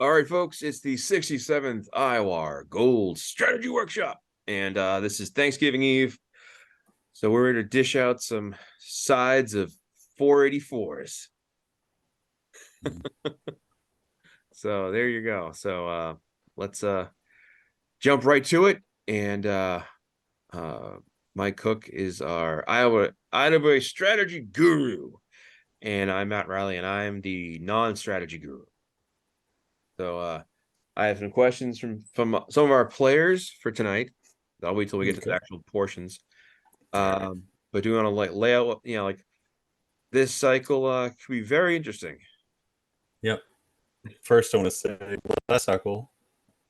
All right, folks, it's the 67th IWAR Gold Strategy Workshop. And this is Thanksgiving Eve. So we're going to dish out some sides of 484s. So there you go. So let's jump right to it. And Mike Cook is our IWA Strategy Guru. And I'm Matt Riley, and I'm the non-strategy guru. So I have some questions from some of our players for tonight. I'll wait till we get to the actual portions. But do you want to lay out, like this cycle could be very interesting. Yep. First, I want to say last cycle,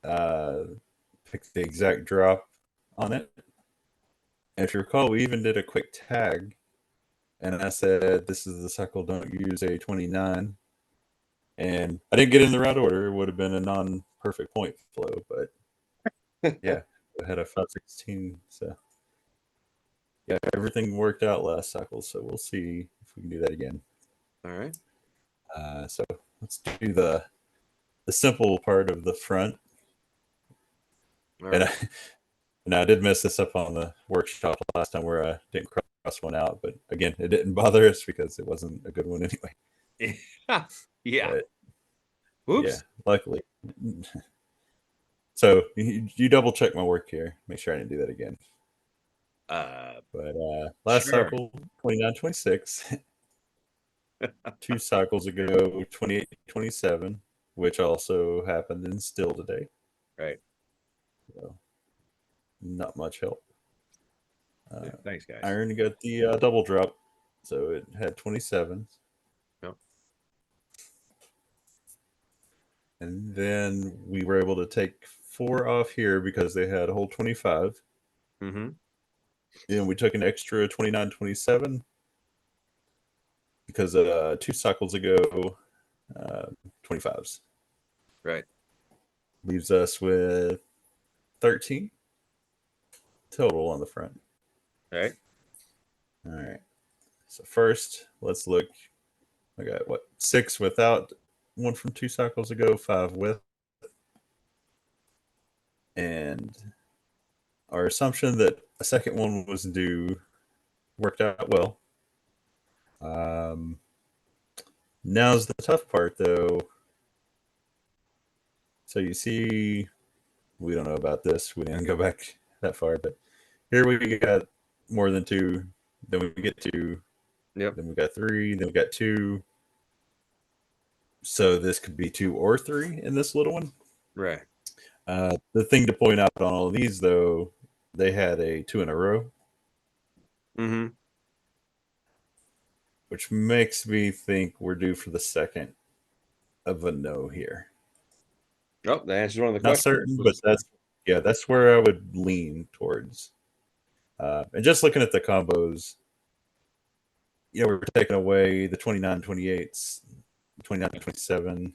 picked the exact drop on it. And if you recall, we even did a quick tag, and I said, "This is the cycle. Don't use a 29." And I didn't get in the right order. It would have been a non-perfect point flow, but yeah, I had a 516. So yeah, everything worked out last cycle. So we'll see if we can do that again. All right. So let's do the simple part of the front. All And right. I did mess this up on the workshop last time where I didn't cross one out, but again, it didn't bother us because it wasn't a good one anyway. Yeah. But, Oops. yeah, luckily. So you double check my work here. Make sure I didn't do that again. But last cycle, 29, 26. 2 cycles ago, 28, 27, which also happened and still today. Right. So not much help. Thanks, guys. Iron got the double drop, so it had 27. Yep. And then we were able to take 4 off here because they had a whole 25. Mm-hmm. And we took an extra 29, 27 because 2 cycles ago, 25s. Right. Leaves us with 13 total on the front. Right. All right. So first, let's look. I got 6 without, 1 from 2 cycles ago, 5 with. And our assumption that a second one was due worked out well. Now's the tough part, though. So you see, we don't know about this. We didn't go back that far, but here we got more than 2. Then we get 2. Yep. Then we got 3. Then we got 2. So this could be 2 or 3 in this little one. Right. The thing to point out on all of these, though, they had a 2 in a row. Mm-hmm. Which makes me think we're due for the second of a no here. Oh, that answers one of the Not questions. certain, but that's where I would lean towards. And just looking at the combos, we're taking away the 29, 28s, 29, 27.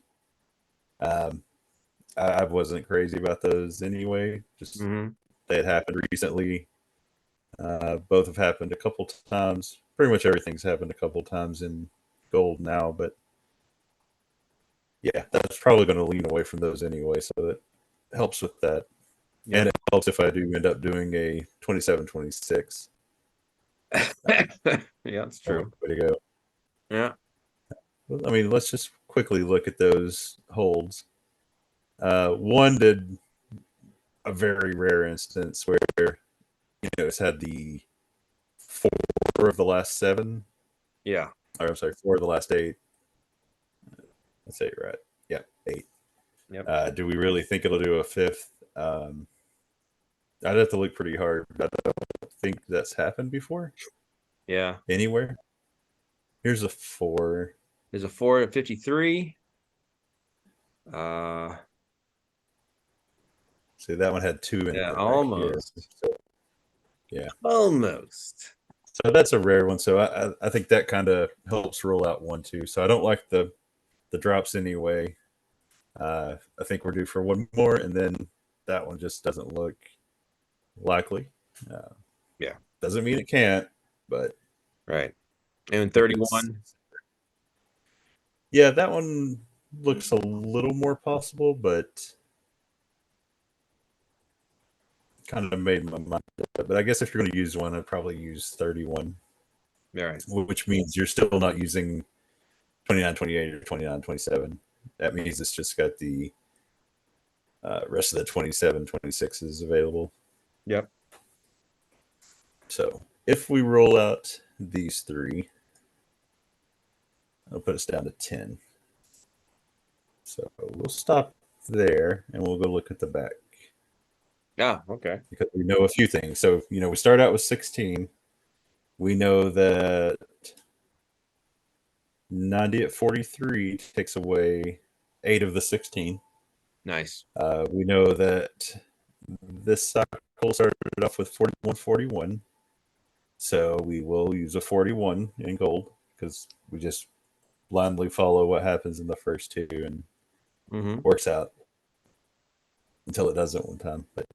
I wasn't crazy about those anyway. Just they had happened recently. Both have happened a couple times. Pretty much everything's happened a couple times in gold now, but yeah, that's probably going to lean away from those anyway, so that helps with that. Yep. And it helps if I do end up doing a 27-26. Yeah, that's true. Way to go. Yeah. I mean, let's just quickly look at those holds. One did a very rare instance where it's had the 4 of the last 7. Yeah. Or I'm sorry, 4 of the last 8. Let's say you're right. Yeah, 8. Yep. Do we really think it'll do a 5th? I'd have to look pretty hard. I don't think that's happened before. Yeah. Anywhere. Here's a 4. There's a 4 at 53. See, that one had 2 in it. Almost. Right so, yeah. Almost. So that's a rare one. So I think that kind of helps rule out 1, 2. So I don't like the drops anyway. I think we're due for 1 more, and then that one just doesn't look likely. Yeah. Doesn't mean it can't, but. Right. And 31. Yeah, that one looks a little more possible, but kind of made my mind up. But I guess if you're going to use one, I'd probably use 31, All right. which means you're still not using 2928 or 2927. That means it's just got the rest of the 2726s available. Yep. So if we roll out these three, it'll put us down to 10. So we'll stop there and we'll go look at the back Ah, okay. because we know a few things. So, we start out with 16. We know that 90 at 43 takes away 8 of the 16. Nice. We know that this cycle started off with 4141. So we will use a 41 in gold because we just blindly follow what happens in the first two and Mm-hmm. works out until it doesn't one time. But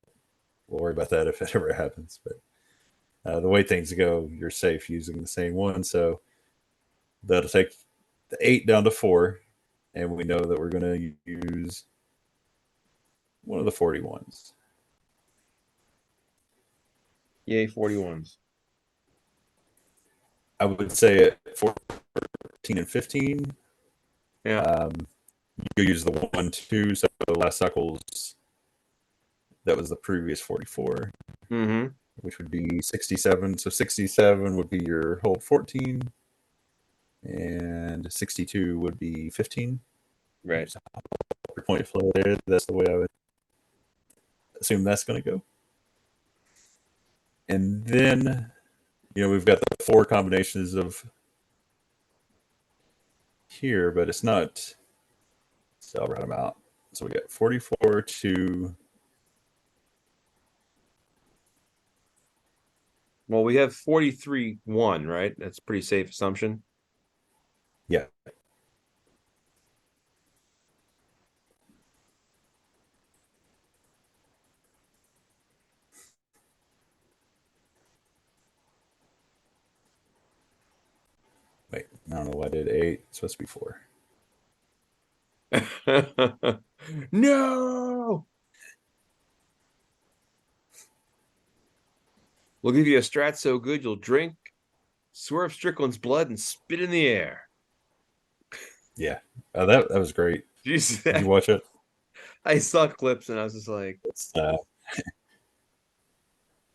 we'll worry about that if it ever happens. But the way things go, you're safe using the same one. So that'll take the 8 down to 4. And we know that we're going to use one of the 41s. Yay, 41s. I would say at 14 and 15, Yeah. you use the 1, 2. So the last cycles, that was the previous 44, Mm-hmm. which would be 67. So 67 would be your hold 14, and 62 would be 15. Right. Your point flow there. That's the way I would assume that's going to go. And then, we've got the 4 combinations of here, but it's not. So I'll write them out. So we got 44 to. Well, we have 43-1, right? That's a pretty safe assumption. Yeah. Wait, I don't know why I did 8. It's supposed to be 4. No. We'll give you a strat so good you'll drink Swerve Strickland's blood and spit in the air. Yeah. That was great. Jesus. Did you watch it? I saw clips and I was just like, It's,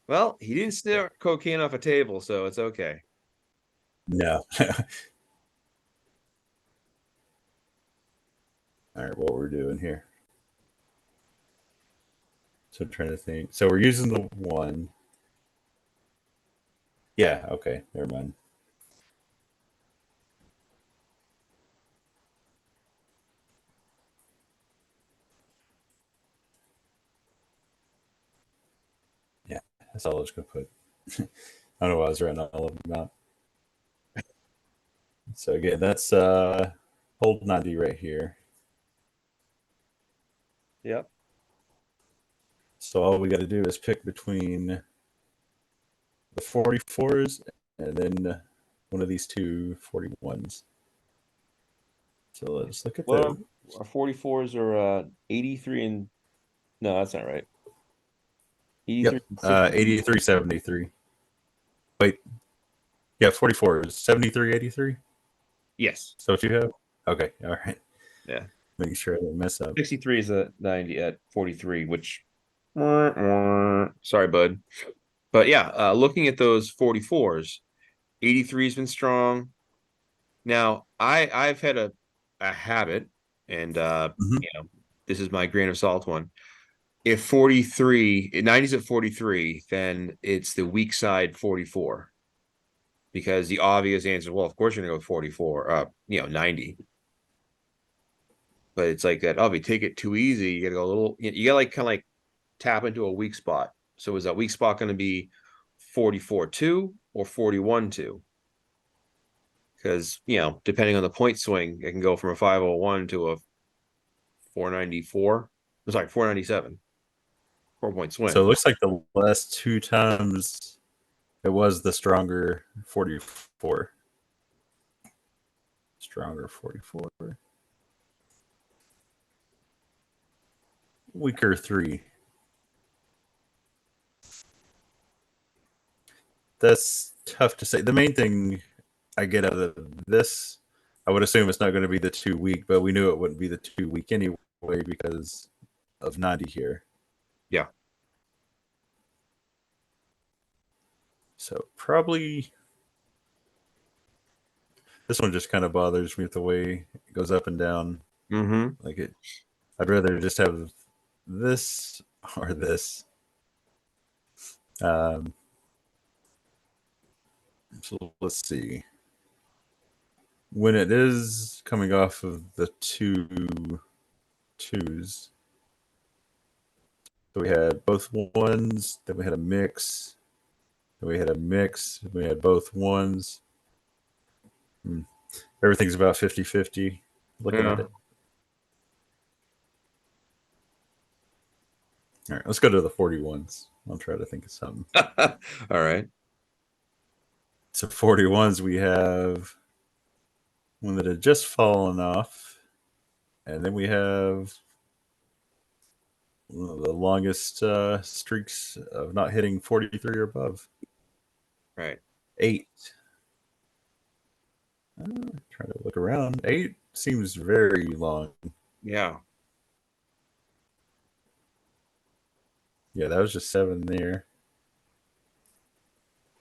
well, he didn't snort cocaine off a table, so it's okay. no. All right, what we're doing here. So I'm trying to think. So we're using the 1. Yeah, okay. Never mind. Yeah, that's all I was going to put. I don't know why I was writing all of them out. So again, that's hold 90 right here. Yep. So all we got to do is pick between the 44s and then one of these two 41s. So let's look at Well, those. our 44s are 83 and no, that's not right. 83 Yep, and 60. 8373. Wait, yeah, 44 is 7383. Yes. So what you have? Okay, all right. Yeah. Making sure I didn't mess up. 63 is a 90 at 43, which sorry, bud. But yeah, looking at those 44s, 83 has been strong. Now, I've had a habit, and Mhm. this is my grain of salt one. If 43, 90's at 43, then it's the weak side 44. Because the obvious answer, well, of course you're gonna go 44, 90. But it's like that, oh, if you take it too easy, you gotta go a little, you gotta like kind of like tap into a weak spot. So is that weak spot going to be 44-2 or 41-2? Because, depending on the point swing, it can go from a 501 to a 494. I'm sorry, 497. 4 point So it swing. looks like the last 2 times it was the stronger 44. Stronger 44. weaker 3. That's tough to say. The main thing I get out of this, I would assume it's not going to be the 2 week, but we knew it wouldn't be the 2 week anyway because of 90 here. Yeah. So probably this one just kind of bothers me with the way it goes up and down. Mm-hmm. Like it, I'd rather just have this or this. So let's see. When it is coming off of the 2 twos, so we had both ones, then we had a mix, then we had a mix, then we had both ones. Everything's about 50-50 looking at Yeah. it. All right, let's go to the 41s. I'll try to think of something. All right. So 41s, we have one that had just fallen off, and then we have one of the longest streaks of not hitting 43 or above. Right. 8. Trying to look around. 8 seems very long. Yeah. Yeah, that was just 7 there.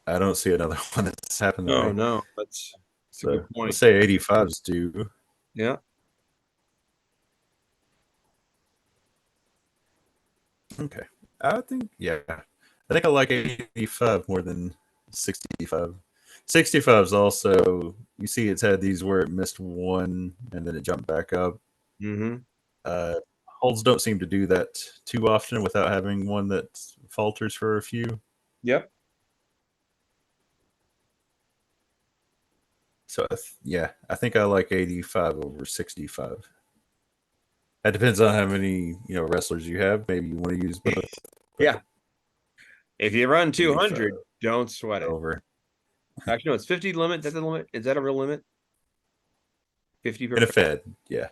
I don't see another one that's happened that Oh way. no, that's a So good let's point. say 85s do. Yeah. Okay. I think, yeah. I think I like 85 more than 65. 65 is also, you see, it's had these where it missed one and then it jumped back up. Mm-hmm. Uh, Holds don't seem to do that too often without having one that falters for a few. Yep. So, yeah, I think I like 85 over 65. That depends on how many wrestlers you have. Maybe you want to use both. Yeah. If you run 85 200, don't sweat it. over Actually, no, it's 50 limit. That's the limit. Is that a real limit? 50 per in a fed. Fed, yeah.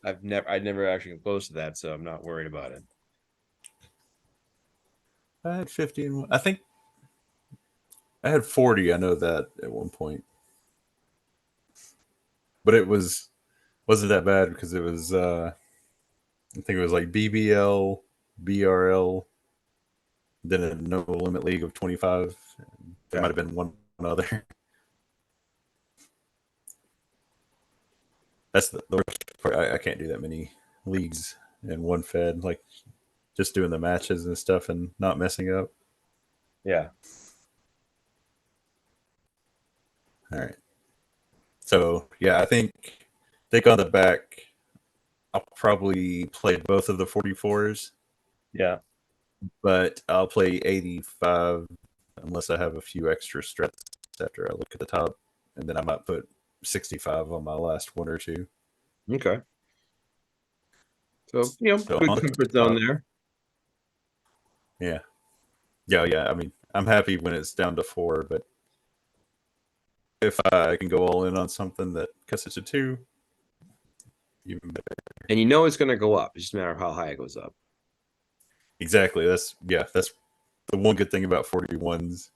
I'd never actually come close to that, so I'm not worried about it. I had 50 and I think I had 40. I know that at one point, but it wasn't that bad because it was I think it was like BBL, BRL, then a no limit league of 25. There Yeah. might have been one other. That's the worst part. I can't do that many leagues in one Fed, like just doing the matches and stuff and not messing up. Yeah. All right. So yeah, I think on the back, I'll probably play both of the 44s, Yeah. but I'll play 85 unless I have a few extra strats after I look at the top, and then I might put 65 on my last one or two. Okay. So, So good on the comfort zone top, there. yeah, yeah. I mean, I'm happy when it's down to 4, but if I can go all in on something that cuts it to 2, even better. And you know it's going to go up. It's just a matter of how high it goes up. Exactly. That's the one good thing about 41s.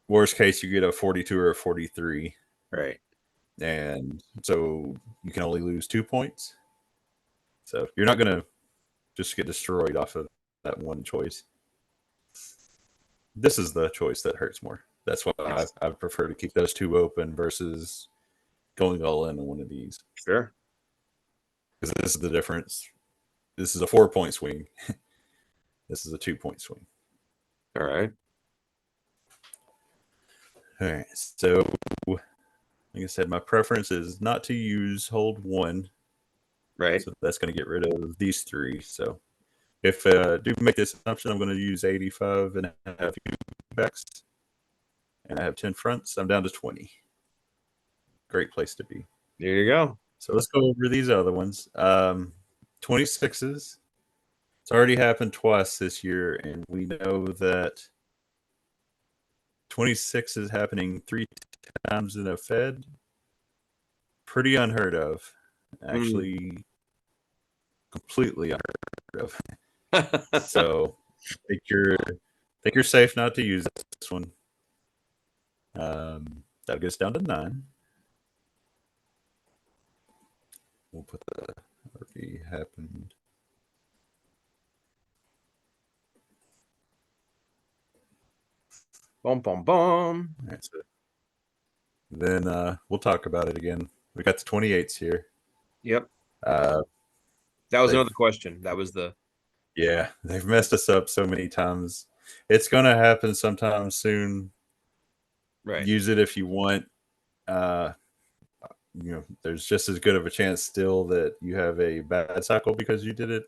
Worst case, you get a 42 or a 43. Right. And so you can only lose 2 points. So you're not going to just get destroyed off of that one choice. This is the choice that hurts more. That's why I prefer to keep those 2 open versus going all in on one of these. Sure. Because this is the difference. This is a 4-point swing. This is a 2-point swing. All right. All right. So, like I said, my preference is not to use hold 1. Right. So that's going to get rid of these 3. So if I do make this option, I'm going to use 85 and have 2 backs. And I have 10 fronts. I'm down to 20. Great place to be. There you go. So let's go over these other ones. 26s. It's already happened twice this year, and we know that 26 is happening 3 times in a Fed. Pretty unheard of. Actually, completely unheard of. So think you're safe not to use this one. That gets down to 9. We'll put the already happened. Boom, boom, boom. That's it. Then we'll talk about it again. We got the 28s here. Yep. Uh, That was they've another question. That was the yeah, they've messed us up so many times. It's gonna happen sometime soon. right. Use it if you want. Uh, there's just as good of a chance still that you have a bad cycle because you did it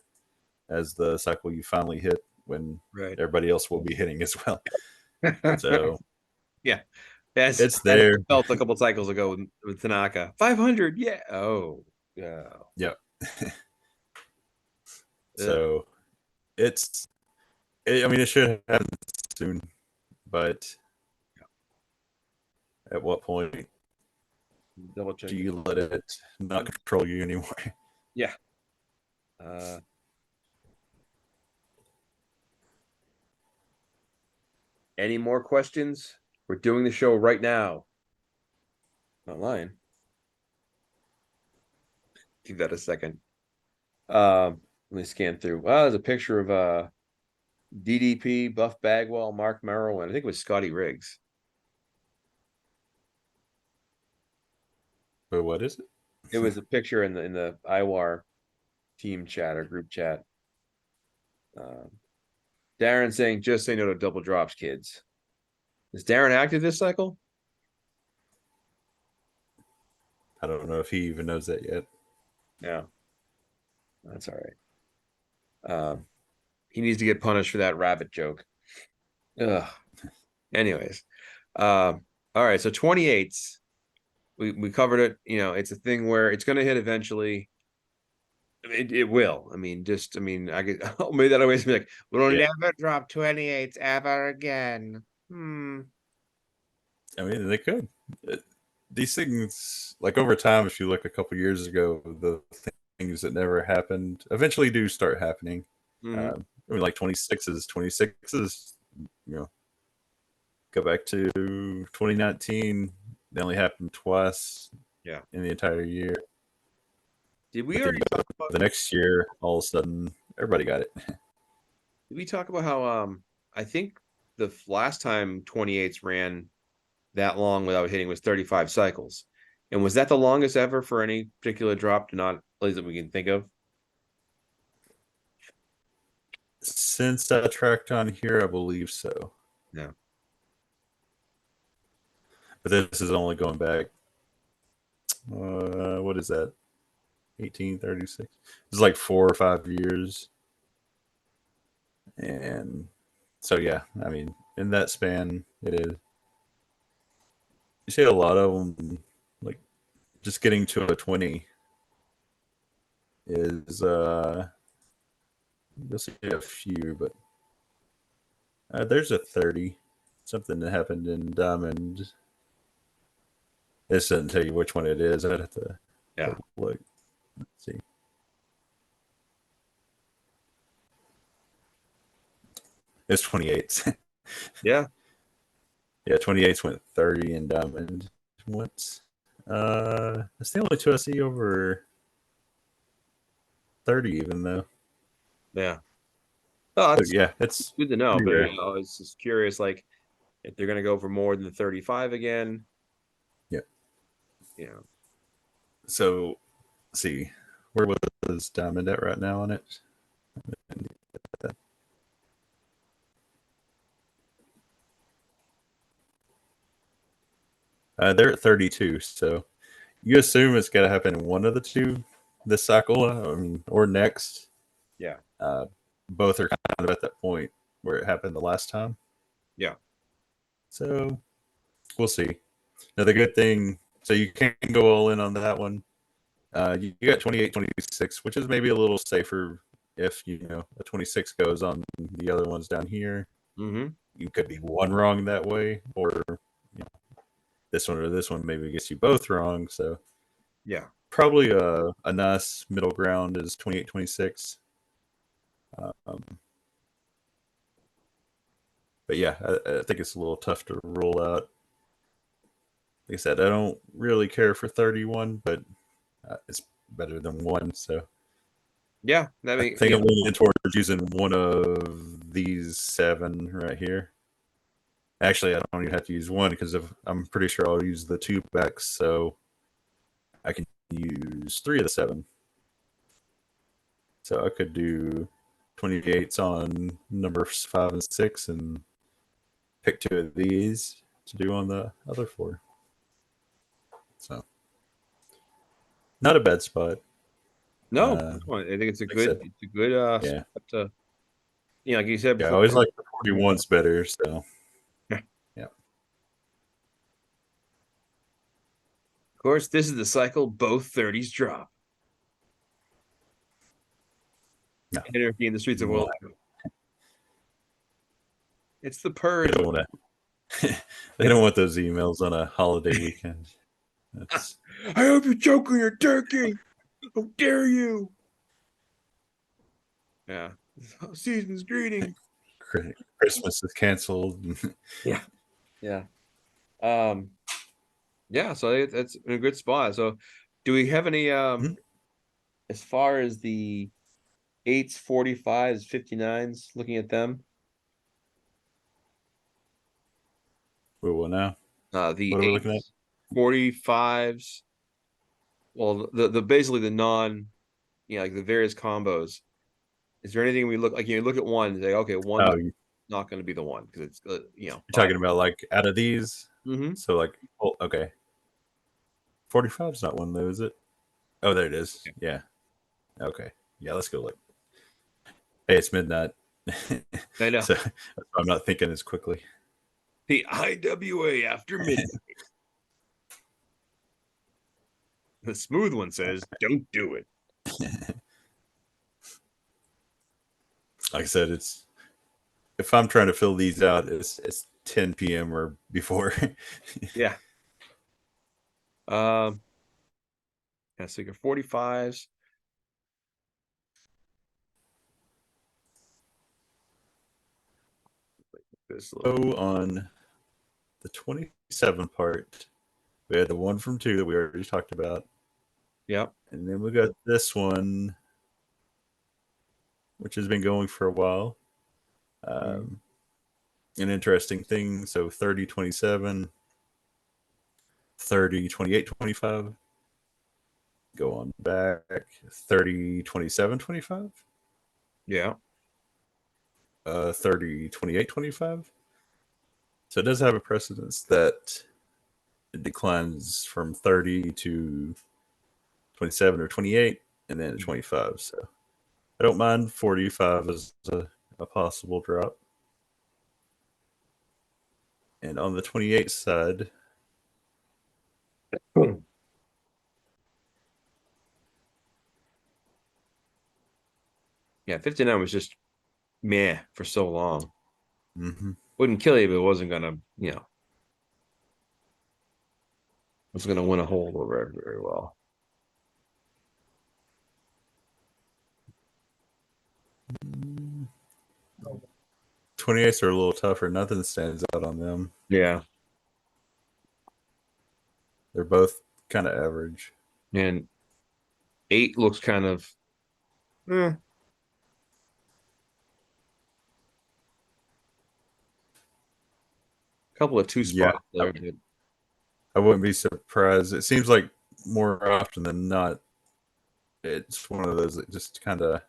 as the cycle you finally hit when Right. everybody else will be hitting as well. So yeah. As it's there. felt a couple cycles ago with Tanaka. 500. Yeah. Oh. Yeah. Yep. Ugh. So I mean, it should happen soon, but at what point Double check do it. you let it not control you anymore? Yeah. Uh, any more questions? We're doing the show right now. Not lying. Give that a second. Let me scan through. Oh, there's a picture of DDP, Buff Bagwell, Mark Merrill, and I think it was Scotty Riggs. But what is it? It was a picture in the IWAR team chat or group chat. Darren saying, just say no to double drops, kids. Is Darren active this cycle? I don't know if he even knows that yet. No. That's all right. He needs to get punished for that rabbit joke. Ugh. Anyways. All right. So 28s. We covered it. It's a thing where it's going to hit eventually. It will. I mean, I could, oh, maybe that always be like, we'll Yeah. never drop 28s ever again. I mean, they could. These things, like over time, if you look a couple years ago, the things that never happened eventually do start happening. Mm-hmm. I mean, like 26s, go back to 2019. They only happened twice Yeah. in the entire year. Did we But then already talk about the next year, all of a sudden, everybody got it. did we talk about how I think the last time 28s ran that long without hitting was 35 cycles. And was that the longest ever for any particular drop to not plays that we can think of? Since I tracked on here, I believe so. No. But this is only going back. What is that? 1836. It's like 4 or 5 years. And so, yeah, I mean, in that span, it is. You see a lot of them, like just getting to a 20 is, you'll see a few, but there's a 30. Something that happened in Diamond. This doesn't tell you which one it is. I'd have to look. Let's see. It's 28. Yeah. Yeah, 28s went 30 in Diamond once. It's the only two I see over 30, even though. Yeah. Oh, But yeah, it's good to know. pretty But rare. I was just curious, like if they're gonna go for more than the 35 again. Yeah. Yeah. So, let's see, where was Diamond at right now on it? They're at 32. So you assume it's got to happen in one of the two this cycle, I mean, or next. Yeah. Both are kind of at that point where it happened the last time. Yeah. So we'll see. Now, the good thing, so you can go all in on that one. You got 28, 26, which is maybe a little safer if, a 26 goes on the other ones down here. Mm-hmm. You could be one wrong that way, or this one or this one maybe gets you both wrong. So Yeah. Probably a nice middle ground is 28-26. Um, but yeah, I think it's a little tough to rule out. Like I said, I don't really care for 31, but it's better than 1. So Yeah, I think I'm leaning towards using one of these 7 right here. Actually, I don't even have to use one because I'm pretty sure I'll use the 2 backs, so I can use 3 of the 7. So I could do 28s on numbers 5 and 6 and pick 2 of these to do on the other 4. So not a bad spot. no, Uh, I think it's a like I said, good yeah. spot to, like you said Yeah, I before. always like the 41s better. So Of yeah. course, this is the cycle both 30s drop. No, Anarchy in the streets of well, Orlando. It's the they purge. don't want to. They It's don't want those emails on a holiday weekend. That's I hope you're choking your turkey. How dare you? Yeah. Season's greeting. Christmas is canceled. Yeah. Yeah. Um, yeah, so that's in a good spot. So do we have any as far as the 8s, 45s, 59s, looking at them? Well, now The what are we looking at? 8s, 45s, well, the basically the non, like the various combos. Is there anything we look like you look at one and say, okay, one's Oh, you're not going to be the one because it's five. talking about like out of these. Mm-hmm. So like, oh, okay, 45 is not one though, is it? Oh, there it is. Yeah. Okay. Yeah, let's go look. Hey, it's midnight. I know. So I'm not thinking as quickly. The IWA after midnight. The smooth one says, don't do it. Like I said, it's if I'm trying to fill these out, it's 10 p.m. or before. Yeah. Um, yeah, so you got 45s. This little, So on the 27 part, we had the 1 from 2 that we already talked about, yep. and then we got this one, which has been going for a while. Mhm. Um, an interesting thing. So 30, 27, 30, 28, 25. Go on back 30, 27, 25. Yeah. 30, 28, 25. So it does have a precedence that it declines from 30 to 27 or 28 and then 25. So I don't mind 45 as a possible drop. And on the 28 side, Yeah, 59 was just meh for so long. mm-hmm. Wouldn't kill you, but it wasn't gonna, wasn't gonna win a hold over very well. 28s are a little tougher. Nothing stands out on them. Yeah. They're both kind of average. And 8 looks kind of a couple of two Yeah, spots there. That, I wouldn't be surprised. It seems like more often than not, it's one of those that just kind of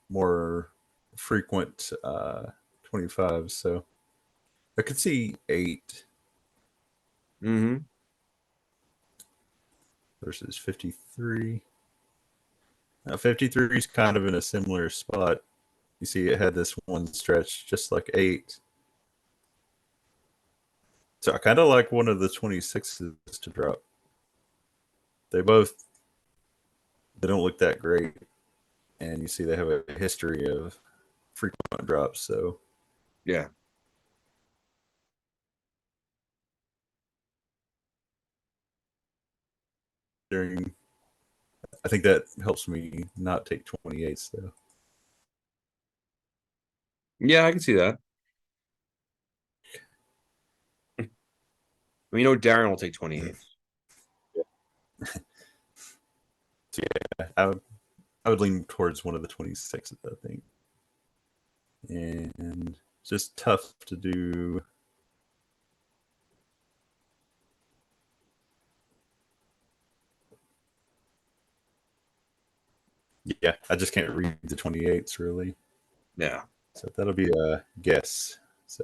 more frequent 25. So I could see 8 mm-hmm. versus 53. Now, 53 is kind of in a similar spot. You see, it had this one stretch just like 8. So I kind of like one of the 26s to drop. They both they don't look that great, and you see they have a history of frequent drops. So Yeah. considering I think that helps me not take 28s though. Yeah, I can see that. I mean, Darren will take 28. So yeah, I would lean towards one of the 26s, I think. And it's just tough to do. Yeah, I just can't read the 28s really. Yeah. So that'll be a guess. So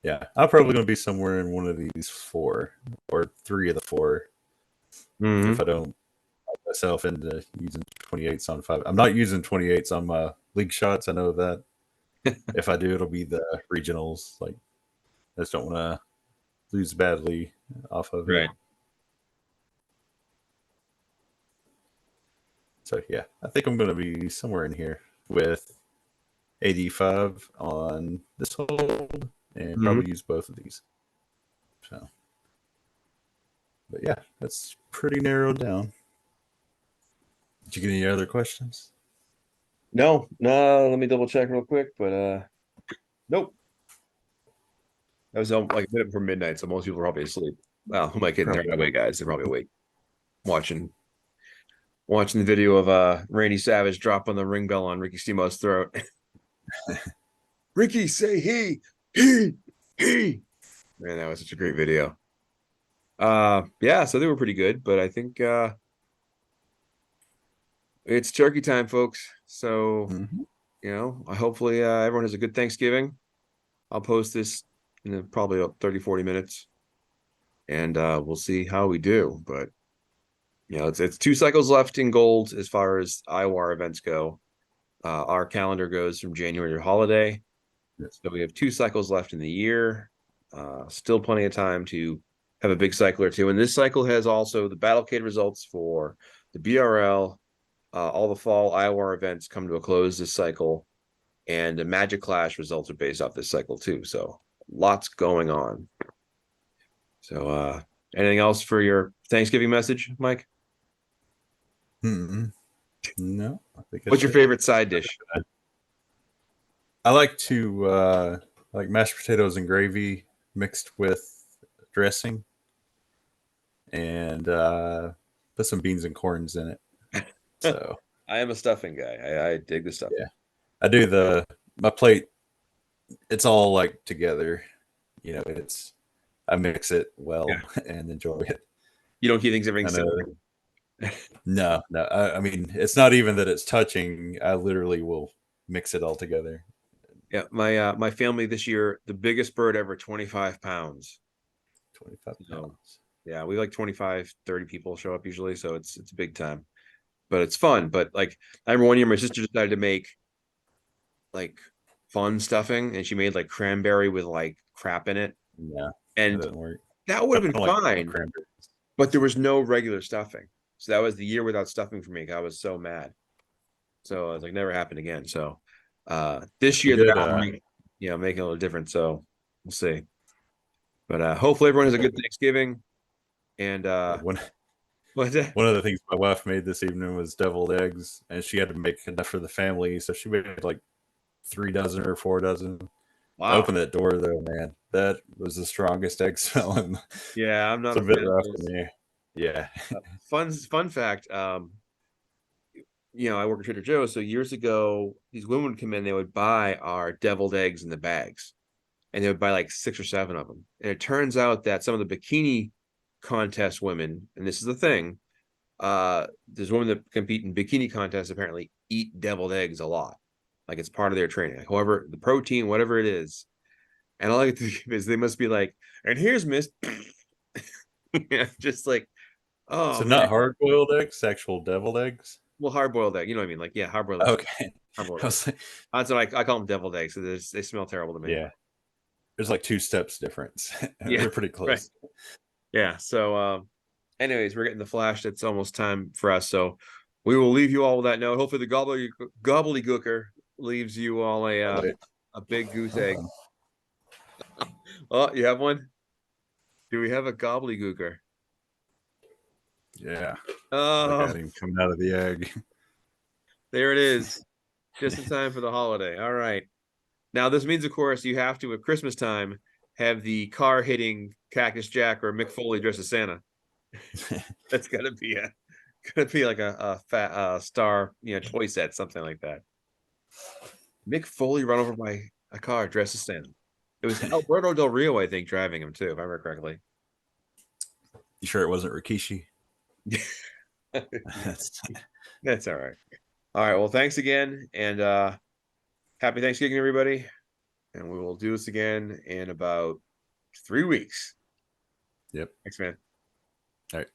yeah, I'm probably going to be somewhere in one of these four or three of the four if Hmm. I don't put myself into using 28s on five. I'm not using 28s on my league shots. I know that. If I do, it'll be the regionals. Like, I just don't want to lose badly off of it. Right. So yeah, I think I'm going to be somewhere in here with 85 on this hold and Hmm. probably use both of these. So, but yeah, that's pretty narrowed down. Did you get any other questions? No, no, let me double check real quick, but nope. That was like a minute before midnight, so most people are probably asleep. Well, who am I kidding? They're Probably. not awake, guys. They're probably awake watching the video of Randy Savage drop on the ring bell on Ricky Steamboat's throat. Ricky, say he. Man, that was such a great video. Yeah, so they were pretty good, but I think it's turkey time, folks. So, Mm-hmm. hopefully everyone has a good Thanksgiving. I'll post this in probably about 30, 40 minutes, and we'll see how we do. But it's 2 cycles left in gold as far as IWAR events go. Our calendar goes from January to holiday. Yes. So we have 2 cycles left in the year. Still plenty of time to have a big cycle or two. And this cycle has also the Battlecade results for the BRL. All the fall IWAR events come to a close this cycle. And the Magic Clash results are based off this cycle too. So lots going on. So anything else for your Thanksgiving message, Mike? Mm-hmm. No, I think What's that's your it. favorite side dish? I like to like mashed potatoes and gravy mixed with dressing and put some beans and corns in it. So I am a stuffing guy. I dig the yeah, stuffing. I do the my plate. It's all like together. It's I mix it Yeah. well and enjoy it. You don't keep things everything I know. separate. No, no. I mean, it's not even that it's touching. I literally will mix it all together. Yeah, my family this year, the biggest bird ever, 25 pounds. 25 So pounds. yeah, we like 25, 30 people show up usually, so it's a big time. But it's fun. But like I remember one year my sister decided to make like fun stuffing and she made like cranberry with like crap in it. Yeah, that And doesn't work. that would I have been don't like fine, cranberry. but there was no regular stuffing. So that was the year without stuffing for me. I was so mad. So I was like, never happened again. So this It's a year they're good. offering, making a little different. So we'll see. But hopefully everyone has a good Thanksgiving. And One what's that? one of the things my wife made this evening was deviled eggs, and she had to make enough for the family, so she made like 3 dozen or 4 dozen. I Wow. opened that door though, man. That was the strongest egg smelling. Yeah, I'm It's not a a bit fan of rough those. in there. Yeah. Fun fact. I work at Trader Joe's. So years ago, these women would come in, they would buy our deviled eggs in the bags, and they would buy like 6 or 7 of them. And it turns out that some of the bikini contest women, and this is the thing, there's women that compete in bikini contests apparently eat deviled eggs a lot. Like it's part of their training. Like, however, the protein, whatever it is. And all I get to think is they must be like, and here's Miss yeah, just like, oh So man. not hard boiled eggs, actual deviled eggs. Well, hard boiled egg, you know what I mean? Like, yeah, hard boiled eggs. Okay. Hard boiled I eggs. was like, That's what I call them deviled eggs. So they smell terrible to me. yeah. There's like 2 steps difference. Yeah, They're pretty right. close. Yeah. So anyways, we're getting the flash. It's almost time for us. So we will leave you all with that note. Hopefully the gobbledygooker leaves you all Oh, wait. a big goose Hold egg. on. Oh, you have one? Do we have a gobbledygooker? Yeah. Look Oh, at him coming out of the egg. there it is. Just in time for the holiday. All right. Now this means, of course, you have to at Christmas time have the car hitting Cactus Jack or Mick Foley dressed as Santa. That's gotta be like a fat star, toy set, something like that. Mick Foley run over by a car dressed as Santa. It was Alberto Del Rio, I think, driving him too, if I remember correctly. You sure it wasn't Rikishi? That's all right. All right. Well, thanks again, and happy Thanksgiving, everybody. And we will do this again in about 3 weeks. Yep. Thanks, man. All right.